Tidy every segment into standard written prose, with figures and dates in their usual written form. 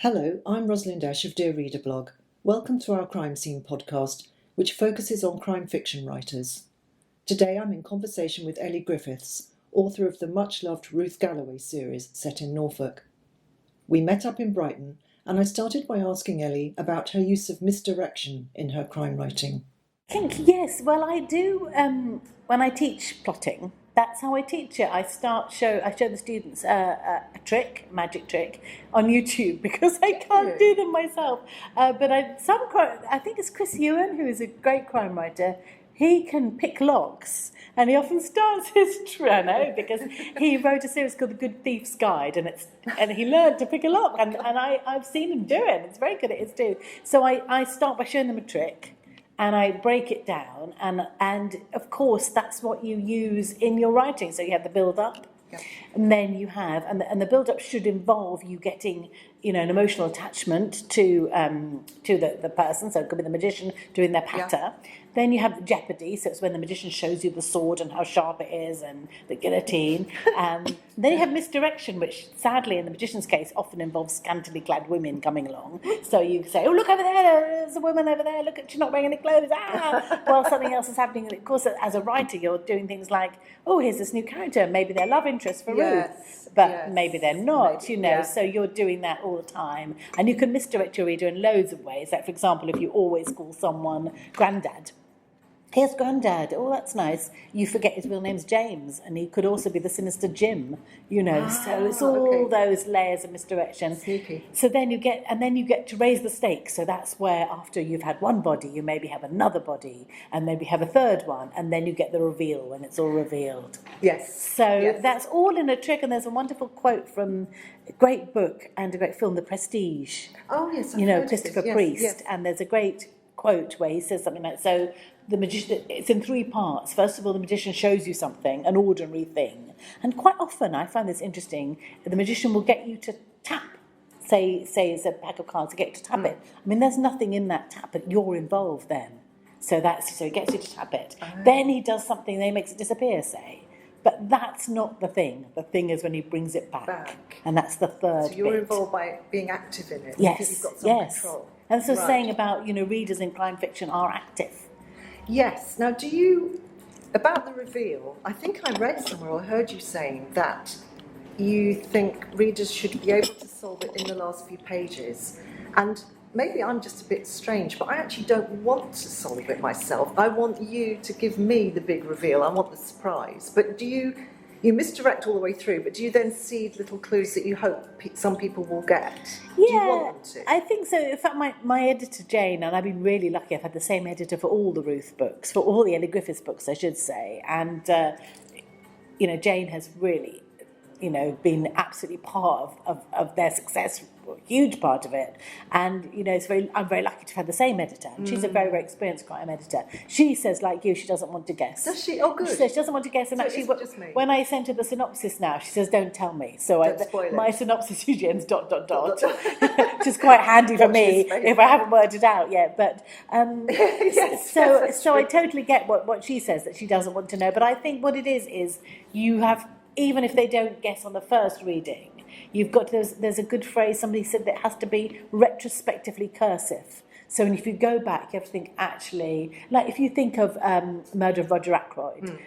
Hello, I'm Rosalind Esche of dearreader.blog. Welcome to our Crime Scene podcast, which focuses on crime fiction writers. Today I'm in conversation with Elly Griffiths, author of the much-loved Ruth Galloway series set in Norfolk. We met up in Brighton, and I started by asking Elly about her use of misdirection in her crime writing. I think, yes, well, I do, when I teach plotting, that's how I teach it. I show the students a magic trick, on YouTube because I can't do them myself. But I think it's Chris Ewan, who is a great crime writer. He can pick locks, and he often starts his because he wrote a series called The Good Thief's Guide, and he learned to pick a lock, and I've seen him do it. It's very good at it too. So I start by showing them a trick. And I break it down, and of course that's what you use in your writing. So you have the build-up, and then you have, and the build-up should involve you getting, an emotional attachment to the person. So it could be the magician doing their patter. Yeah. Then you have the jeopardy, so it's when the magician shows you the sword and how sharp it is, and the guillotine. Then you have misdirection, which sadly in the magician's case often involves scantily clad women coming along. So you say, oh, look over there, there's a woman over there, look, she's not wearing any clothes, while something else is happening. And of course, as a writer, you're doing things like, oh, here's this new character, maybe they're love interest for Ruth, but maybe they're not, so you're doing that all the time. And you can misdirect your reader in loads of ways. Like, for example, if you always call someone Grandad, here's Grandad, oh, that's nice. You forget his real name's James, and he could also be the sinister Jim, so it's all those layers of misdirection. Sneaky. So then you get to raise the stakes. So that's where after you've had one body, you maybe have another body, and maybe have a third one, and then you get the reveal when it's all revealed. Yes. So that's all in a trick, and there's a wonderful quote from a great book and a great film, The Prestige. Oh, yes. Christopher Priest, and there's a great quote where he says something like, so the magician, it's in three parts. First of all, the magician shows you something, an ordinary thing. And quite often, I find this interesting, the magician will get you to tap, say it's a pack of cards, to get you to tap it. I mean, there's nothing in that tap, but you're involved then. So he gets you to tap it. Then he does something, then he makes it disappear, say. But that's not the thing. The thing is when he brings it back. And that's the third So you're bit. involved by being active in it. Yes, because you've got some control. And so saying about, readers in crime fiction are active. Yes. Now, about the reveal, I think I read somewhere or heard you saying that you think readers should be able to solve it in the last few pages. And maybe I'm just a bit strange, but I actually don't want to solve it myself. I want you to give me the big reveal. I want the surprise. But you misdirect all the way through, but do you then seed little clues that you hope some people will get? Yeah, do you want them to? I think so. In fact, my editor, Jane, and I've been really lucky, I've had the same editor for all the Ruth books, for all the Elly Griffiths books, I should say. And, Jane has really, been absolutely part of their success, a huge part of it. And, I'm very lucky to have had the same editor. And she's a very, very experienced crime editor. She says, like you, she doesn't want to guess. Does she? Oh, good. She says she doesn't want to guess. And so actually, just me. When I sent her the synopsis now, she says, don't tell me. So my synopsis usually ends ... which is quite handy for me if I haven't worked it out yet. But so I totally get what she says, that she doesn't want to know. But I think what it is you have, even if they don't guess on the first reading, you've got there's a good phrase, somebody said, that it has to be retrospectively cursive. So if you go back, you have to think, actually, like if you think of Murder of Roger Ackroyd,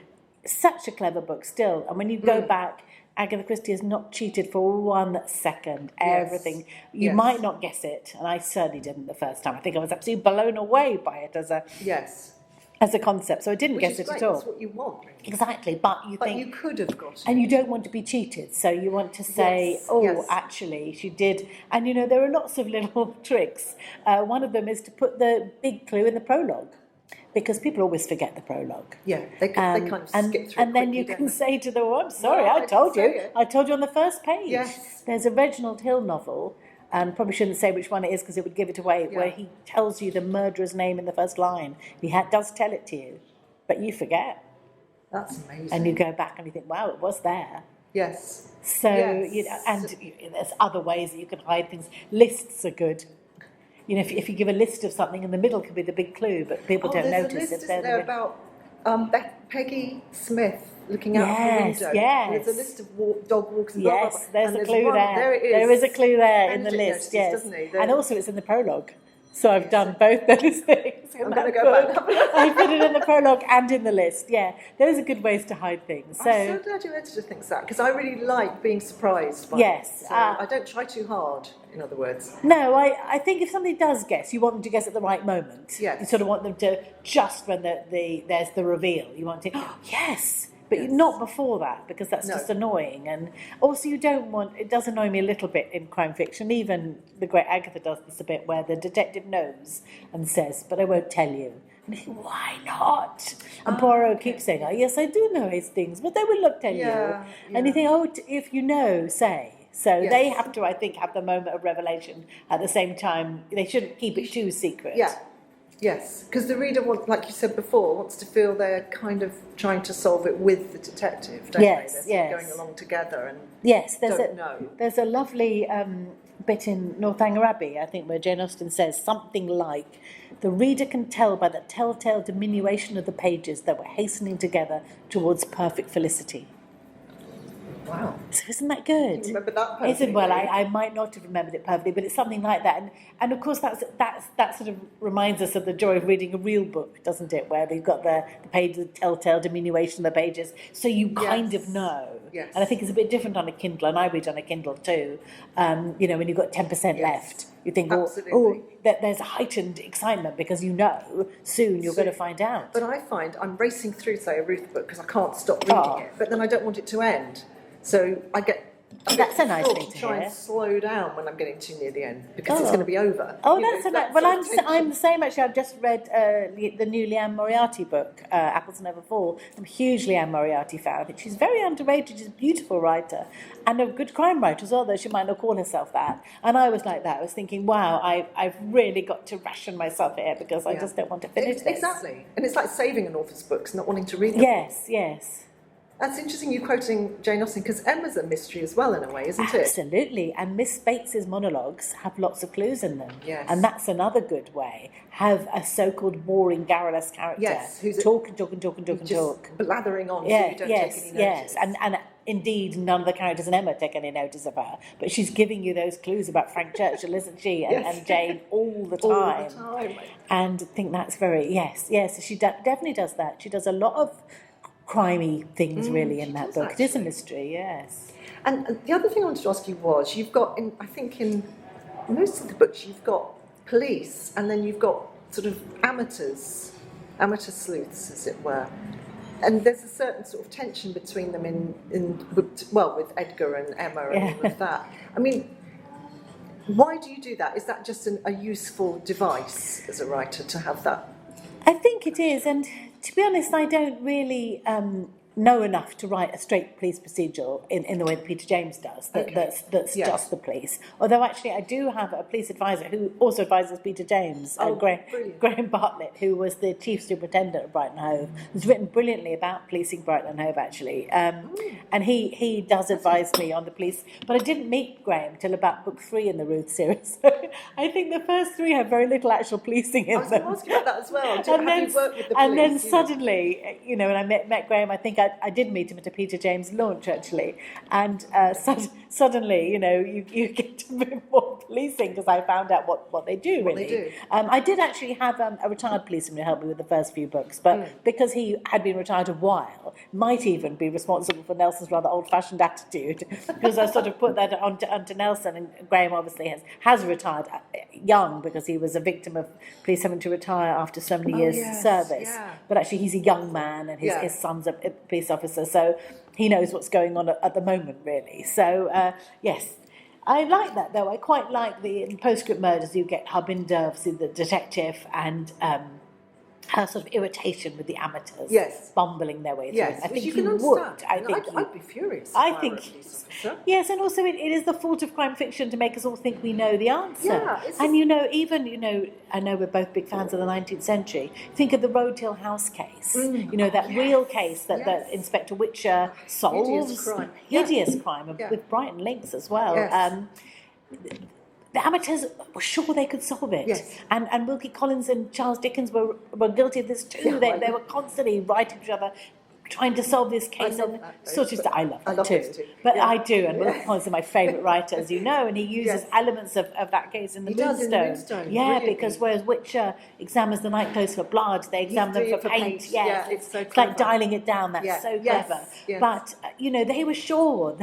such a clever book still. And when you go back, Agatha Christie has not cheated for 1 second. Everything. You might not guess it, and I certainly didn't the first time. I think I was absolutely blown away by it as a concept. So I didn't guess it at all. That's what you want. Really. Exactly, but you could have got it. And you don't want to be cheated, so you want to say, actually, she did. And, there are lots of little tricks. One of them is to put the big clue in the prologue, because people always forget the prologue. Yeah, they kind of skip through. And then you can say to them, oh, I'm sorry, I told you. I told you on the first page. Yes. There's a Reginald Hill novel, and probably shouldn't say which one it is because it would give it away, where he tells you the murderer's name in the first line. He does tell it to you, but you forget. That's amazing. And you go back and you think, wow, it was there. Yes. So, there's other ways that you can hide things. Lists are good. If you give a list of something, in the middle could be the big clue, but people don't notice it. There's a list, isn't there, about Peggy Smith looking out of the window. Yes. And there's a list of dog walks and Yes, blah, blah, blah. there's And a clue one, there. There it is. There is a clue there in the Benedict list, notices, yes. doesn't he? And also it's in the prologue. So I've done both those things. I'm going to go back and have a look. I put it in the prologue and in the list, yeah. Those are good ways to hide things. So, I'm so glad your editor thinks that, because I really like being surprised by yes, it. So I don't try too hard, in other words. No, I think if somebody does guess, you want them to guess at the right moment. Yes. You sort of want them to, just when there's the reveal, you want to, yes, but not before that, because that's just annoying. And also you don't want, it does annoy me a little bit in crime fiction, even the great Agatha does this a bit, where the detective knows and says, but I won't tell you. And you think, why not? And Poirot keeps saying, oh, yes, I do know his things, but they will not tell you. And you think, oh, if you know, say. So they have to, I think, have the moment of revelation at the same time. They shouldn't keep it too secret. Yeah. Yes, because the reader wants, like you said before, wants to feel they're kind of trying to solve it with the detective, don't they? They're sort of going along together and There's a lovely bit in Northanger Abbey, I think, where Jane Austen says something like, the reader can tell by the telltale diminution of the pages that we're hastening together towards perfect felicity. Wow. So isn't that good? You remember that perfectly? Well, I might not have remembered it perfectly, but it's something like that. And of course, that sort of reminds us of the joy of reading a real book, doesn't it? Where they've got the page, the telltale diminution of the pages, so you kind of know. Yes. And I think it's a bit different on a Kindle, and I read on a Kindle too. When you've got 10% left, you think, there's a heightened excitement because you know soon you're going to find out. But I find I'm racing through, say, a Ruth book because I can't stop reading it, but then I don't want it to end. So I get that's a nice thing to try hear. and slow down when I'm getting too near the end because it's going to be over. Oh, that's a nice. Well, I'm the same actually. I've just read the new Leanne Moriarty book, Apples Never Fall. I'm a huge Leanne Moriarty fan. I think she's very underrated. She's a beautiful writer and a good crime writer as well, though she might not call herself that. And I was like that. I was thinking, wow, I've really got to ration myself here because I just don't want to finish this. Exactly, and it's like saving an author's books, not wanting to read them. Yes. That's interesting you quoting Jane Austen, because Emma's a mystery as well in a way, isn't it? Absolutely, and Miss Bates's monologues have lots of clues in them. Yes. And that's another good way. Have a so-called boring, garrulous character who's talk. Blathering on, so you don't take any notice. Yes, and indeed none of the characters in Emma take any notice of her, but she's giving you those clues about Frank Churchill, isn't she, and Jane all the time. And I think that's very, yes, she definitely does that. She does a lot of crimey things really in that book. Actually. It is a mystery, yes. And the other thing I wanted to ask you was, you've got, in most of the books, you've got police, and then you've got sort of amateur sleuths, as it were. And there's a certain sort of tension between them with Edgar and Emma and all of that. I mean, why do you do that? Is that just a useful device as a writer to have that? I think it is, and to be honest, I don't really know enough to write a straight police procedural in the way that Peter James does, that's just the police. Although actually I do have a police advisor who also advises Peter James, Graham Bartlett, who was the chief superintendent of Brighton Hove, who's written brilliantly about policing Brighton Hove actually. And he does advise me on the police, but I didn't meet Graham till about book 3 in the Ruth series. So I think the first 3 have very little actual policing in them. I was going to ask you about that as well. Have you worked with the police? And then suddenly, when I met Graham, I think I did meet him at a Peter James launch actually, and suddenly, you get a bit more policing because I found out what they do really. They do. I did actually have a retired policeman who helped me with the first few books, but because he had been retired a while, might even be responsible for Nelson's rather old-fashioned attitude, because I sort of put that onto Nelson, and Graham obviously has retired young because he was a victim of police having to retire after so many years of service. Yeah. But actually he's a young man and his son's a police officer, so he knows what's going on at the moment really. So yes, I like that though. I quite like in Postscript Murders you get Harbinder, obviously the detective, and her sort of irritation with the amateurs, bumbling their way through. Yes, I think you you would. I'd be furious. Yes, and also it is the fault of crime fiction to make us all think we know the answer. Yeah, and I know we're both big fans of the 19th century. Think of the Road Hill House case. That real case that Inspector Witcher solves. Hideous crime with Brighton links as well. Yes. The amateurs were sure they could solve it. Yes. And Wilkie Collins and Charles Dickens were guilty of this too. They were constantly writing to each other, trying to solve this case. I love And that, sort of, I love that those too. too. But Yeah. I do, and Ruth Collins is my favourite writer, as you know, and he uses elements of that case in the He does in the Moonstone. Moonstone, Yeah, brilliantly. because whereas Witcher examines the night clothes for blood, they examine them doing for it for paint. paint. Yes, Yeah, it's so like clever. dialing it down. That's Yeah. so Yes, clever. yes. But they were sure,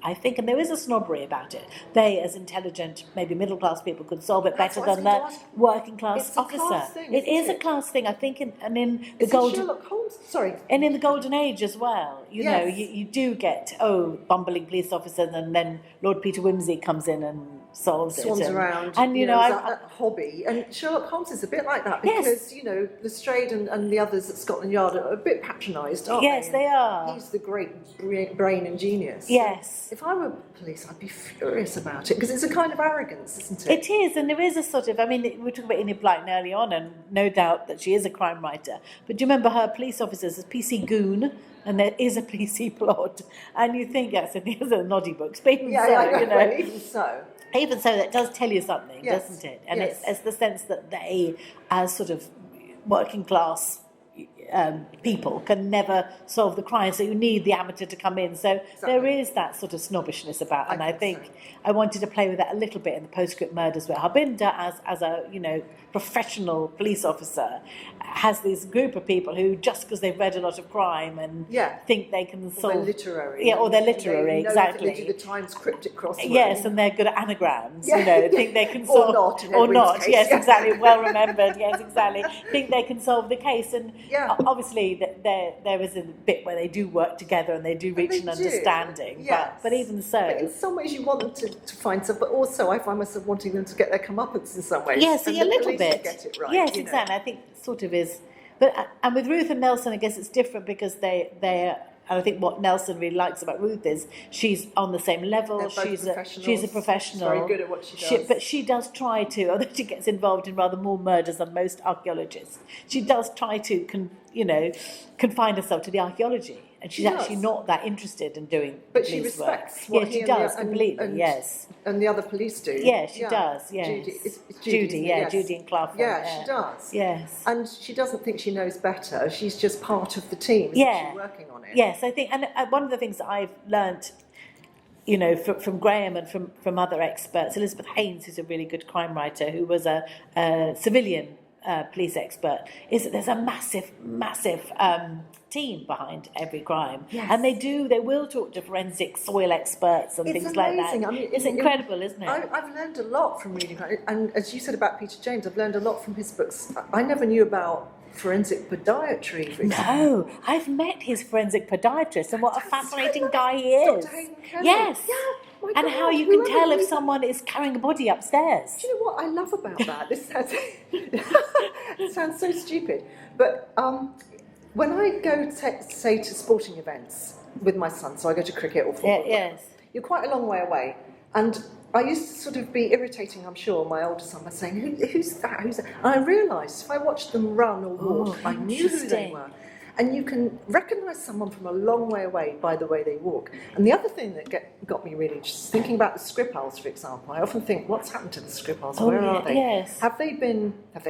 I think, and there is a snobbery about it. They, as intelligent, maybe middle class people, could solve it That's better what I than was the going to ask. working class It's a officer. class thing, It is isn't a class thing, I think, and in the Is it golden. Sherlock Holmes? Sorry. And in the golden age as well, you know, Yes. you do get, bumbling police officer, and then Lord Peter Wimsey comes in and solves Swans it. around, And, you know, that hobby. And Sherlock Holmes is a bit like that Yes. because, you know, Lestrade and the others at Scotland Yard are a bit patronised, aren't Yes, they? they are. He's the great brain and genius. Yes. If I were police, I'd be furious about it because it's a kind of arrogance, isn't it? It is, and there is a sort of, I mean, we were talking about Enid Blyton early on, and no doubt that she is a crime writer. But do you remember her police officers as PC Goon? And there is a PC plot. And you think, yes, and these are noddy books, but even so, you know. Well, even so. Even so, that does tell you something, Yes. doesn't it? And Yes. it's the sense that they, as sort of working class people, can never solve the crime. So you need the amateur to come in. So there is that sort of snobbishness about. And I think I wanted to play with that a little bit in the Postscript Murders, where Harbinder, as a professional police officer, has this group of people who, just because they've read a lot of crime and think they can solve. They're literary. Yeah, or they're literary, exactly. They do the Times cryptic crossword. Yes, and they're good at anagrams, Yeah. think they can solve. Or not, in or everyone's not, case, yes, yeah. exactly, well remembered, yes, exactly. Think they can solve the case. And obviously there is a bit where they do work together and they do reach an understanding. Yes. But even so. But in some ways you want them to find some, but also I find myself wanting them to get their comeuppance in some ways. Yes, and a the little police bit. Get it right, yes, exactly. I think it sort of is. But and with Ruth and Nelson, I guess it's different because they're. And I think what Nelson really likes about Ruth is she's on the same level. She's a professional. She's very good at what she does. But she does try to, although she gets involved in rather more murders than most archaeologists, she does try to, confine herself to the archaeology. And she's actually not that interested in doing but police she respects work. what she does completely. Yes, and the other police do. Yeah, she does. Yes, Judy, it's Judy. yes. Judy and Clough. Yeah, she does. Yes, and she doesn't think she knows better. She's just part of the team. She's working on it. Yes, I think, and one of the things that I've learnt, from Graham and from other experts, Elizabeth Haynes, who's a really good crime writer, who was a civilian police expert, is that there's a massive team behind every crime. Yes. And they will talk to forensic soil experts and things like that. I mean, it's incredible, isn't it? I've learned a lot from reading, and as you said about Peter James, I've learned a lot from his books. I never knew about forensic podiatry, for example. No, I've met his forensic podiatrist, and what a fascinating guy he is. Dr. Hayden Kelly. Yes. Yeah. My And God, how you can tell if really- someone is carrying a body upstairs. Do you know what I love about that? This sounds, it sounds so stupid, but when I go, say, to sporting events with my son, so I go to cricket or football, you're quite a long way away, and I used to sort of be irritating, I'm sure, my older son by saying, who's that? Who's that? And I realised if I watched them run or walk, I knew who they were. And you can recognise someone from a long way away by the way they walk. And the other thing that got me really interested, thinking about the Skripals, for example, I often think, what's happened to the Skripals? Where are they? Yes. Have they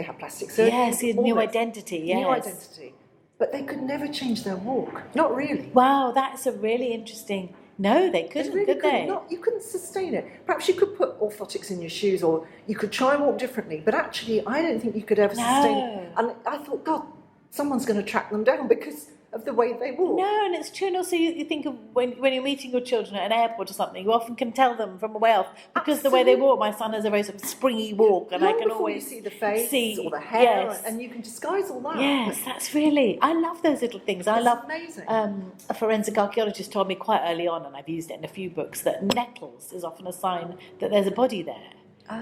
had plastic surgery? Yes, new identity, yes. New identity. But they could never change their walk. Not really. Wow, that's a really interesting... No, they couldn't, really could they? You couldn't sustain it. Perhaps you could put orthotics in your shoes, or you could try and walk differently, but actually I don't think you could ever sustain it. And I thought, God, someone's going to track them down because of the way they walk. No, and it's true. And also, you think of when you're meeting your children at an airport or something, you often can tell them from a way off because the way they walk. My son has a very sort of springy walk, and I can always you see the face or the hair, and you can disguise all that. Yes, that's really. I love those little things. I love. Amazing. A forensic archaeologist told me quite early on, and I've used it in a few books, that nettles is often a sign that there's a body there.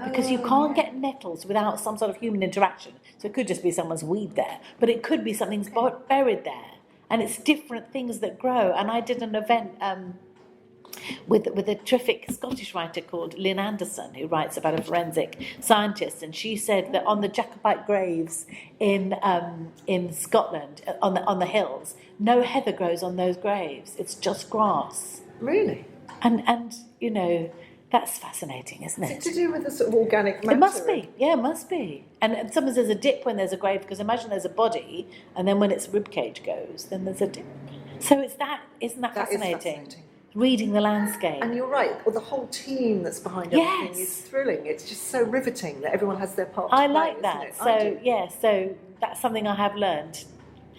Because you can't get nettles without some sort of human interaction. So it could just be someone's weed there, but it could be something's buried there. And it's different things that grow. And I did an event with a terrific Scottish writer called Lynn Anderson, who writes about a forensic scientist. And she said that on the Jacobite graves in Scotland, on the hills, no heather grows on those graves. It's just grass. Really? And that's fascinating, isn't it? Is it to do with the sort of organic matter? It must be. Yeah, it must be. And sometimes there's a dip when there's a grave, because imagine there's a body, and then when its ribcage goes, then there's a dip. So isn't that That is fascinating? fascinating. Reading the landscape. And you're right, well, the whole team that's behind everything is thrilling. It's just so riveting that everyone has their part to I play, like isn't that. it? So so that's something I have learned.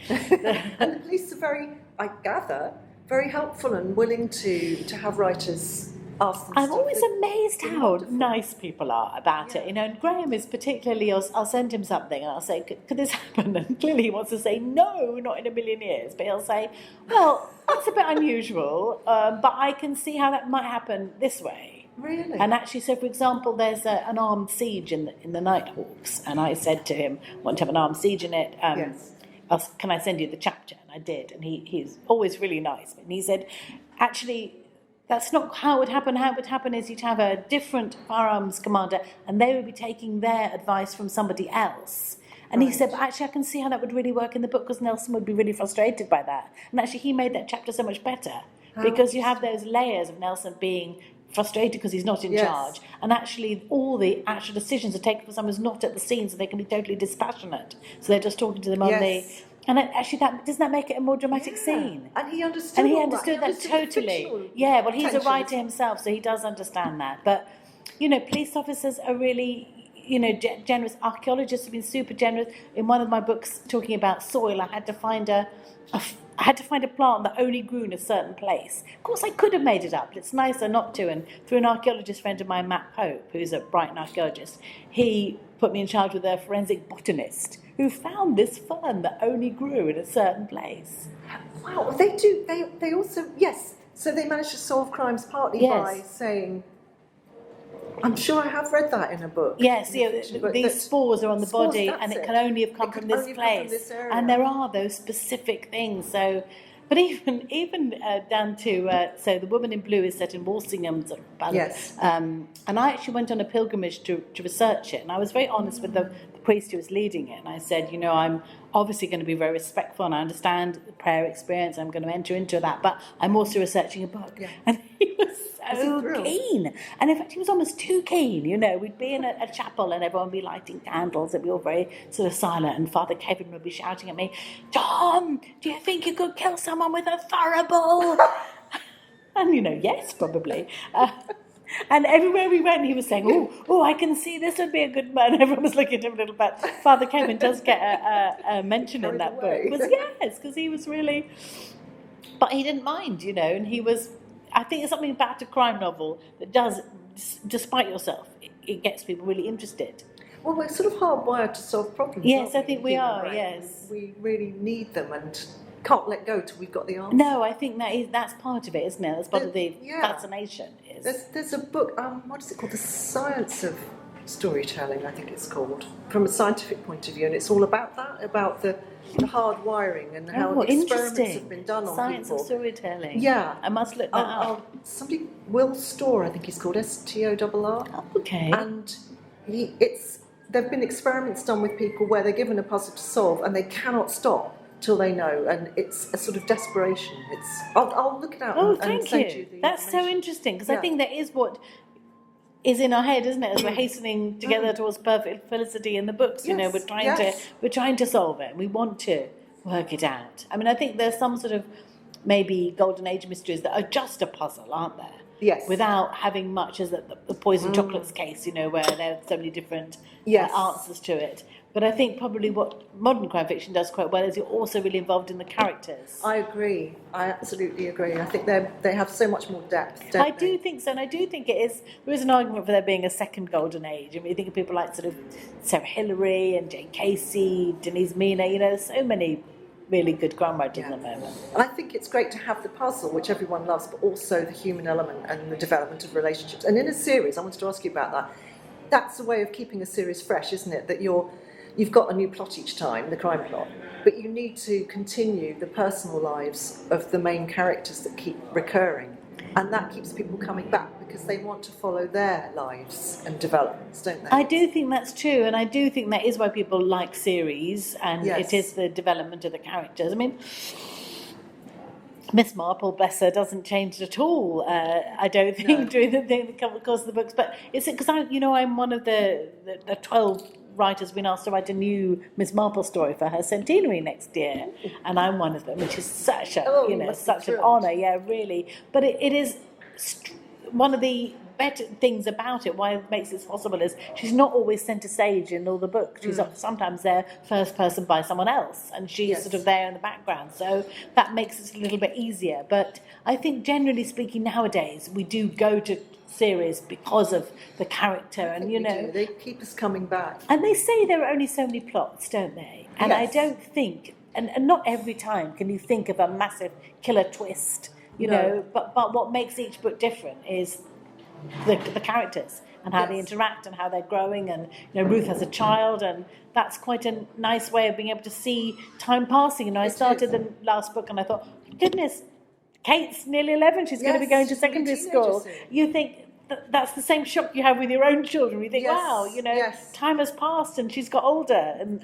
And the police are I gather, very helpful and willing to have writers ask them I'm stuff. always amazed They're how wonderful. nice people are about it, and Graham is particularly. I'll send him something, and I'll say, "Could this happen?" And clearly, he wants to say, "No, not in a million years." But he'll say, "Well, that's a bit unusual, but I can see how that might happen this way." Really? And actually, so for example, there's an armed siege in the Nighthawks, and I said to him, "Want to have an armed siege in it?" Yes. Can I send you the chapter? And I did, and he's always really nice. And he said, actually, that's not how it would happen. How it would happen is you'd have a different firearms commander, and they would be taking their advice from somebody else. And he said, but actually, I can see how that would really work in the book, because Nelson would be really frustrated by that. And actually, he made that chapter so much better, because you have those layers of Nelson being frustrated because he's not in charge, and actually all the actual decisions are taken for someone who's not at the scene, so they can be totally dispassionate. So they're just talking to them on the... And actually, doesn't that make it a more dramatic scene? And he understood. And he all understood that totally. fictional Yeah, well, he's a tensions. writer himself, so he does understand that. But police officers are really, generous. Archaeologists have been super generous. In one of my books talking about soil, I had to find a plant that only grew in a certain place. Of course, I could have made it up, but it's nicer not to. And through an archaeologist friend of mine, Matt Pope, who's a Brighton archaeologist, he put me in charge with a forensic botanist who found this fern that only grew in a certain place. Wow, they do. They also, yes. So they managed to solve crimes partly by saying, I'm sure I have read that in a book. Yes, these spores are on the body, and it can only have come from this place. And there are those specific things. So, but even down to so the Woman in Blue is set in Walsingham, sort of ballad. Yes. And I actually went on a pilgrimage to research it, and I was very honest with the priest who was leading it, and I said, I'm obviously going to be very respectful, and I understand the prayer experience. I'm going to enter into that, but I'm also researching a book. Yeah. And he was so keen, and in fact he was almost too keen. We'd be in a chapel and everyone would be lighting candles, and we were all very sort of silent, and Father Kevin would be shouting at me, "Tom, do you think you could kill someone with a thurible?" And yes, probably. And everywhere we went, he was saying, "Oh, I can see this would be a good man." Everyone was looking at him a little bit. Father Kevin does get a mention in that book. Because he was really... But he didn't mind, and he was... I think there's something about a crime novel that does, despite yourself, it gets people really interested. Well, we're sort of hardwired to solve problems. Yes, I think we are, yes. We really need them and can't let go till we've got the answer. No, I think that's part of it, isn't it? That's part of the fascination. There's a book, what is it called? The Science of Storytelling, I think it's called, from a scientific point of view, and it's all about that, about the hard wiring and how experiments have been done on Science people. Of Storytelling. Yeah. I must look that up. Somebody, Will Storr, I think he's called, Storr. Oh, okay. And there've been experiments done with people where they're given a puzzle to solve and they cannot stop till they know, and it's a sort of desperation. I'll look it out and send you the That's so interesting, because I think that is what is in our head, isn't it? As we're hastening together towards perfect felicity in the books, we're trying to solve it. We want to work it out. I mean, I think there's some sort of maybe golden age mysteries that are just a puzzle, aren't there? Yes. Without having much, as the poison chocolates case, where there are so many different answers to it. But I think probably what modern crime fiction does quite well is you're also really involved in the characters. I agree. I absolutely agree. I think they have so much more depth. I do think so, and I do think there is an argument for there being a second golden age. I mean, you think of people like sort of Sarah Hilary and Jane Casey, Denise Mina, so many really good crime writers at the moment. I think it's great to have the puzzle, which everyone loves, but also the human element and the development of relationships. And in a series, I wanted to ask you about that. That's a way of keeping a series fresh, isn't it? That you've got a new plot each time, the crime plot, but you need to continue the personal lives of the main characters that keep recurring. And that keeps people coming back because they want to follow their lives and developments, don't they? I do think that's true, and I do think that is why people like series, and it is the development of the characters. I mean, Miss Marple, bless her, doesn't change at all. I don't think during the course of the books, but it's because I'm one of the 12 writers have been asked to write a new Miss Marple story for her centenary next year, and I'm one of them, which is such a such an honour, really. But it is one of the better things about it, why it makes it possible, is she's not always centre stage in all the books. She's sometimes there first person by someone else, and she's sort of there in the background. So that makes it a little bit easier. But I think generally speaking nowadays we do go to series because of the character, and they keep us coming back. And they say there are only so many plots, don't they? And I don't think, and not every time can you think of a massive killer twist, know. But what makes each book different is the characters and how they interact and how they're growing. And Ruth has a child, and that's quite a nice way of being able to see time passing. I started the last book and I thought, goodness, Kate's nearly 11. She's going to be going to secondary school. You think that's the same shock you have with your own children. You think, wow, time has passed and she's got older. And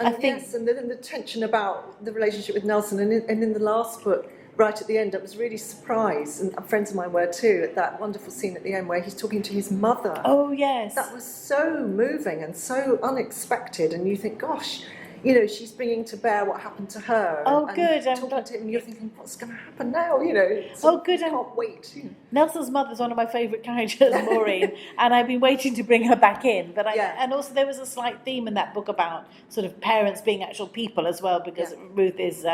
I think... Yes, and then the tension about the relationship with Nelson. And in the last book, right at the end, I was really surprised, and friends of mine were too, at that wonderful scene at the end where he's talking to his mother. Oh, yes. That was so moving and so unexpected. And you think, gosh... she's bringing to bear what happened to her. Oh, and good. Talking to him, and you're thinking, what's going to happen now? Good. I can't wait. Nelson's mother's one of my favourite characters, Maureen, and I've been waiting to bring her back in. But and also there was a slight theme in that book about sort of parents being actual people as well, because Ruth is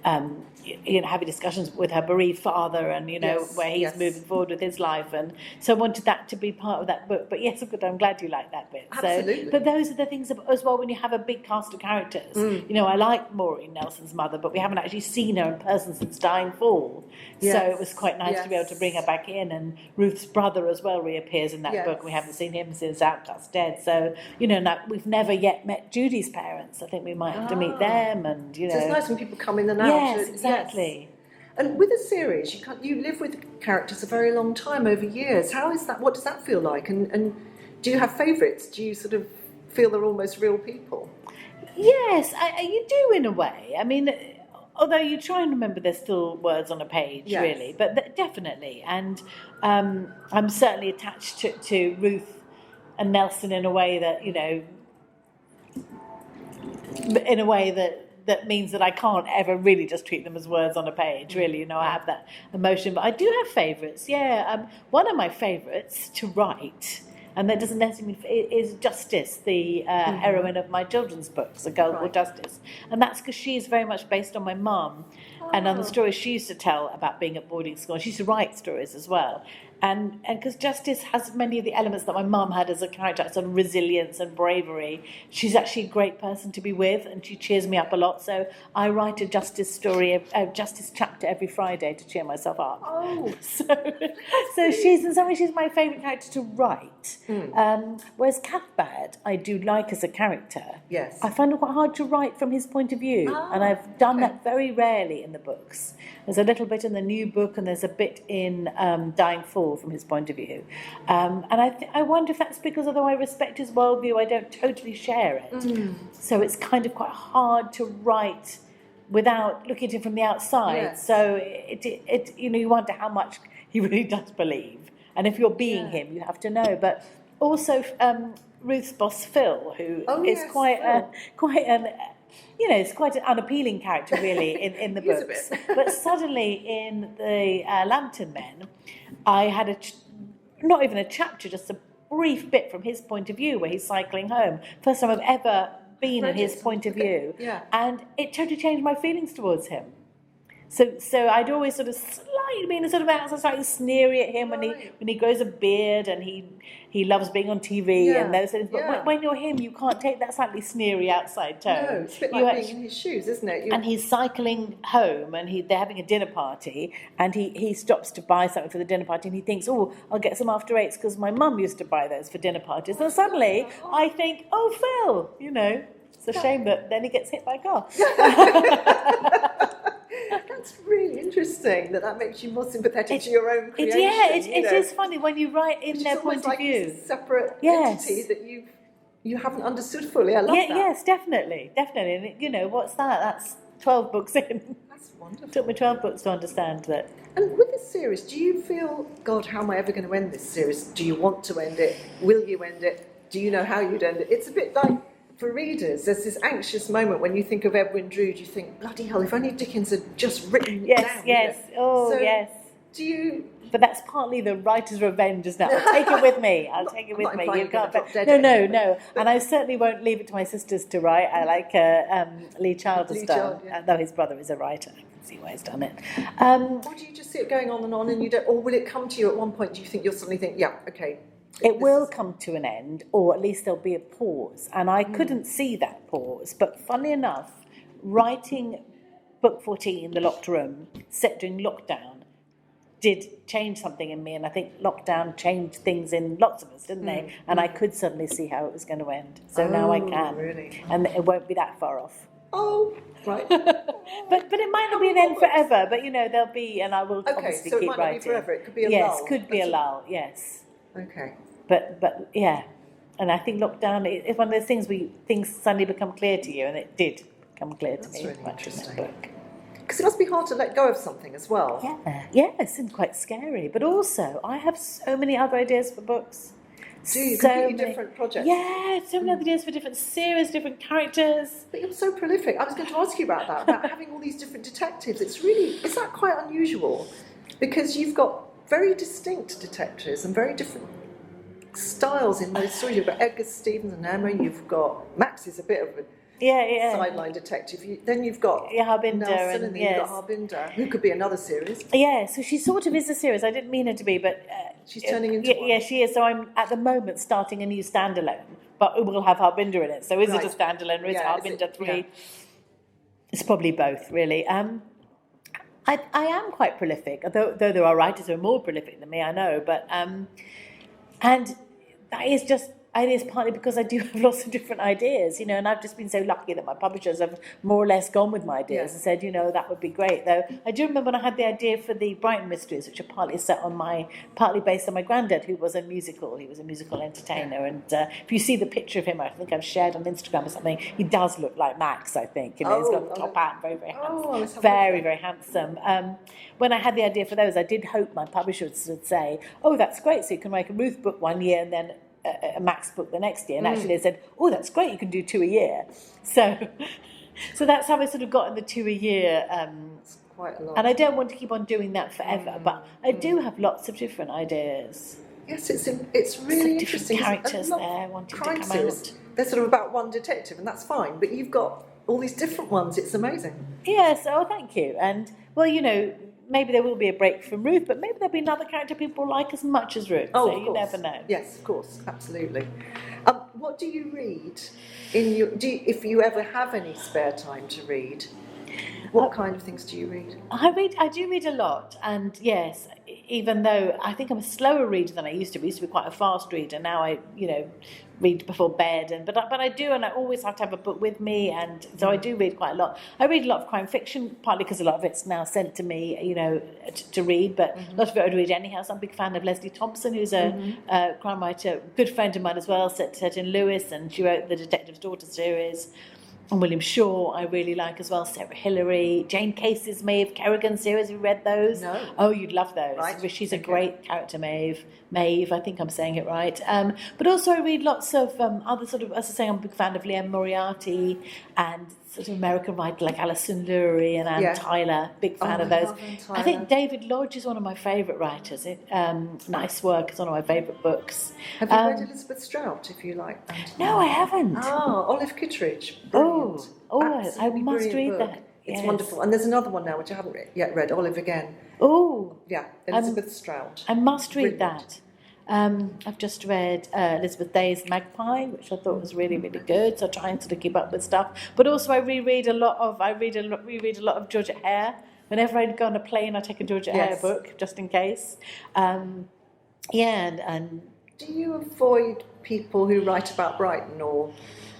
having discussions with her bereaved father, and where he's moving forward with his life, and so I wanted that to be part of that book. But yes, good. I'm glad you like that bit. Absolutely. So, but those are the things as well when you have a big cast of characters. I like Maureen, Nelson's mother, but we haven't actually seen her in person since Dying Fall. So it was quite nice to be able to bring her back in, and Ruth's brother as well reappears in that book. We haven't seen him since Outcast Dead. So we've never yet met Judy's parents. I think we might have to meet them, and So it's nice when people come in and out. Yes, exactly. Yes. And with a series, you live with characters a very long time, over years. How is that? What does that feel like? And do you have favourites? Do you sort of feel they're almost real people? Yes, you do in a way. I mean, although you try and remember there's still words on a page, really, but definitely. And I'm certainly attached to Ruth and Nelson in a way that, that means that I can't ever really just treat them as words on a page, really. I have that emotion. But I do have favourites, one of my favourites to write, and that doesn't necessarily mean, is Justice, the heroine of my children's books, A Girl Called Justice. And that's because she is very much based on my mum and on the stories she used to tell about being at boarding school. She used to write stories as well. And because Justice has many of the elements that my mum had as a character, sort of resilience and bravery, she's actually a great person to be with, and she cheers me up a lot. So I write a Justice story, a Justice chapter every Friday to cheer myself up. Oh, so she's in some ways she's my favourite character to write. Whereas Cathbad, I do like as a character. Yes, I find it quite hard to write from his point of view, and I've done that very rarely in the books. There's a little bit in the new book, and there's a bit in Dying Fall from his point of view. And I wonder if that's because, although I respect his worldview, I don't totally share it. So it's kind of quite hard to write without looking at him from the outside. Yes. So it you wonder how much he really does believe. And if you're being him, you have to know. But also Ruth's boss Phil, who is quite an it's quite an unappealing character, really, in the books. But suddenly in the Lantern Men, I had not even a chapter, just a brief bit from his point of view where he's cycling home. First time I've ever been in his point of view. And it totally changed my feelings towards him. So I'd always sort of slightly been sort of slightly sneery at him when he grows a beard and he loves being on TV and those things. But when you're him, you can't take that slightly sneery outside tone. No, it's a bit like being in his shoes, isn't it? And he's cycling home, and they're having a dinner party, and he stops to buy something for the dinner party, and he thinks, oh, I'll get some after eights because my mum used to buy those for dinner parties. And suddenly I think, oh, Phil, it's a shame that then he gets hit by a car. That's really interesting that makes you more sympathetic to your own creation. It is funny when you write in their point of view. It's a separate entity that you haven't understood fully. I love that. Yes, definitely. And what's that? That's 12 books in. That's wonderful. It took me 12 books to understand that. And with this series, do you feel, God, how am I ever going to end this series? Do you want to end it? Will you end it? do you know how you'd end it? It's a bit like, for readers, there's this anxious moment when you think of Edwin Drood, you think, bloody hell, if only Dickens had just written it down. Yes, yes. Do you... But that's partly the writer's revenge, isn't it? I'll take it with me. I'll take it with me. You can't. No. And I certainly won't leave it to my sisters to write. I like Lee Child has done, though his brother is a writer. I can see why he's done it. Or do you just see it going on and you don't? Or will it come to you at one point? Do you think you'll suddenly think, yeah, okay? It will come to an end, or at least there'll be a pause. And I couldn't see that pause. But funnily enough, writing book 14, The Locked Room, set during lockdown, did change something in me, and I think lockdown changed things in lots of us, didn't they? And I could suddenly see how it was going to end. So now I can, really? And it won't be that far off. Oh, right. but it might not be an end forever. But there'll be, and I will obviously so keep it might writing. Not be forever. It could be a lull. Yes, could be a lull. Yes. Okay. But yeah, and I think lockdown is one of those things where things suddenly become clear to you, and it did become clear to me. That's really interesting. Book. Because it must be hard to let go of something as well. Yes, and quite scary. But also, I have so many other ideas for books. Do you? Completely different projects? Yeah, so many ideas for different series, different characters. But you're so prolific. I was going to ask you about that, about having all these different detectives. Is that quite unusual? Because you've got very distinct detectives and very different styles in those stories. You've got Edgar Stevens and Emma, you've got Max is a bit of a sideline detective. Then you've got Harbinder, Nelson, and then you've got Harbinder, who could be another series. Yeah, so she sort of is a series. I didn't mean her to be, but she's turning into one. Yeah, she is. So I'm at the moment starting a new standalone, but it will have Harbinder in it. So is it a standalone or is Harbinder 3? Yeah. It's probably both, really. I am quite prolific, though there are writers who are more prolific than me, I know, but and that is just. It is partly because I do have lots of different ideas, and I've just been so lucky that my publishers have more or less gone with my ideas and said, that would be great. Though I do remember when I had the idea for the Brighton Mysteries, which are partly based on my granddad, who was a musical. He was a musical entertainer, and if you see the picture of him, I think I've shared on Instagram or something. He does look like Max, I think. He's got the top hat, very, very handsome, very, very handsome. When I had the idea for those, I did hope my publishers would say, "Oh, that's great! So you can make a Ruth book one year and then a Max book the next year," and actually they said, "Oh, that's great! You can do 2 a year." So that's how I sort of got in the 2 a year. It's quite a lot. And I don't want to keep on doing that forever, but I do have lots of different ideas. Yes, it's really interesting. Characters there wanting to come out. They're sort of about one detective, and that's fine. But you've got all these different ones. It's amazing. Yes. Oh, thank you. And well, maybe there will be a break from Ruth, but maybe there'll be another character people like as much as Ruth. Oh, so you never know. Yes, of course, absolutely. What do you read if you ever have any spare time to read? What kind of things do you read? I do read a lot, and yes, even though I think I'm a slower reader than I used to be. I used to be quite a fast reader. Now I, read before bed, but I do, and I always have to have a book with me, and so I do read quite a lot. I read a lot of crime fiction, partly because a lot of it's now sent to me, to read, but a lot of it I read anyhow. So I'm a big fan of Leslie Thompson, who's a crime writer, good friend of mine as well, set in Lewis, and she wrote the Detective's Daughter series. And William Shaw, I really like as well. Sarah Hillary, Jane Casey's Maeve Kerrigan series. Have you read those? No. Oh, you'd love those. Right. She's a great character, Maeve. I think I'm saying it right. But also I read lots of other sort of, as I say, I'm a big fan of Liam Moriarty and sort of American writers like Alison Lurie and Anne Tyler. Big fan of those. I think David Lodge is one of my favourite writers. Nice Work is one of my favourite books. Have you read Elizabeth Strout, if you like that? No, I haven't. Olive Kittredge. Brilliant. I must read book. that. It's wonderful. And there's another one now which I haven't yet read, Olive Again. Oh. Yeah, Elizabeth Strout. I must read that. I've just read Elizabeth Day's Magpie, which I thought was really, really good. So trying to keep up with stuff. But also I reread a lot of Georgette Hare. Whenever I go on a plane, I take a Georgette Hare book just in case. And do you avoid people who write about Brighton or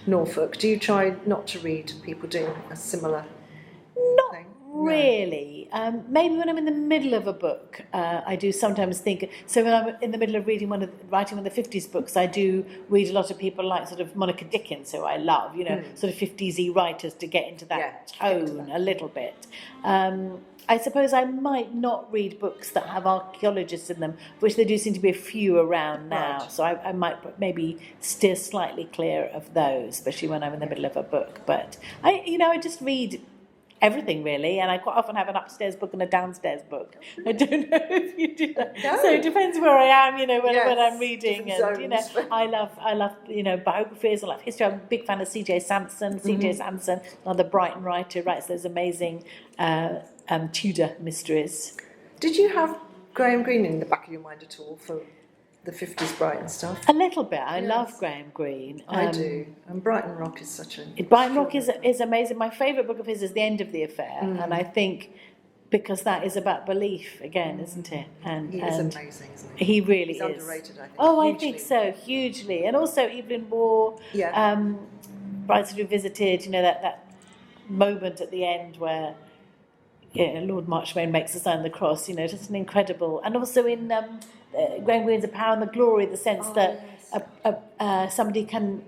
Norfolk? Do you try not to read people doing a similar thing? Really. Maybe when I'm in the middle of a book, I do sometimes think. So when I'm in the middle of writing one of the 50s books, I do read a lot of people like sort of Monica Dickens, who I love. Sort of 50s-y writers to get into that tone a little bit. I suppose I might not read books that have archaeologists in them, which there do seem to be a few around now. Right. So I might maybe steer slightly clear of those, especially when I'm in the middle of a book. But I just read everything really, and I quite often have an upstairs book and a downstairs book. I don't know if you do that. No. So it depends where I am, when Yes, I'm reading, different and zones. I love biographies. I love history. I'm a big fan of C.J. Sanson. C.J. Sanson, another Brighton writer, writes those amazing Tudor mysteries. Did you have Graham Greene in the back of your mind at all for the 50s Brighton stuff? A little bit. I Yes. love Graham Greene. I do. And Brighton Rock is such a... Brighton Rock is amazing. My favourite book of his is The End of the Affair, and I think because that is about belief again, isn't it? And He is amazing, isn't he? he really He's is underrated, I think. Oh, hugely. I think so, hugely. And also Evelyn Waugh, Yeah. Brides Revisited. That moment at the end where Lord Marchmain makes the sign of the cross. Just an incredible. And also in Graham Greene's A Power and the Glory, the sense that somebody can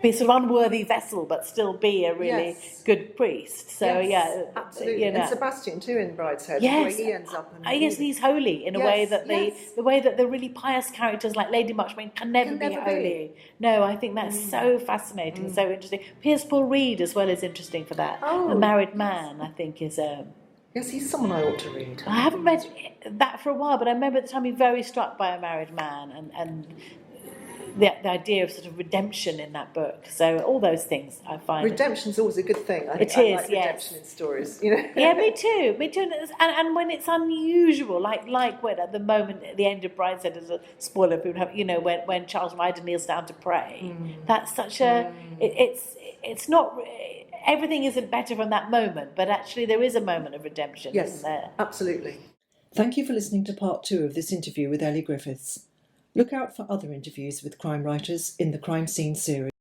be a sort of unworthy vessel but still be a really good priest. So yes, absolutely. And Sebastian too in Brideshead, yes, where he ends up. Yes, he's holy in a way that the way that the really pious characters like Lady Marchmain can never be holy. No, I think that's so fascinating, so interesting. Piers Paul Reed as well is interesting for that. The Married Man, I think, is. Yes, he's someone I ought to read. I haven't read that for a while, but I remember at the time being very struck by A Married Man and the idea of sort of redemption in that book. So all those things I find. Redemption's always a good thing. I like redemption in stories. Yeah, me too. And when it's unusual, like when at the moment at the end of Brideshead, as a spoiler, people have, when Charles Ryder kneels down to pray. That's such a. It's not. Everything isn't better from that moment, but actually there is a moment of redemption, isn't there? Absolutely. Thank you for listening to part 2 of this interview with Elly Griffiths. Look out for other interviews with crime writers in the Crime Scene series.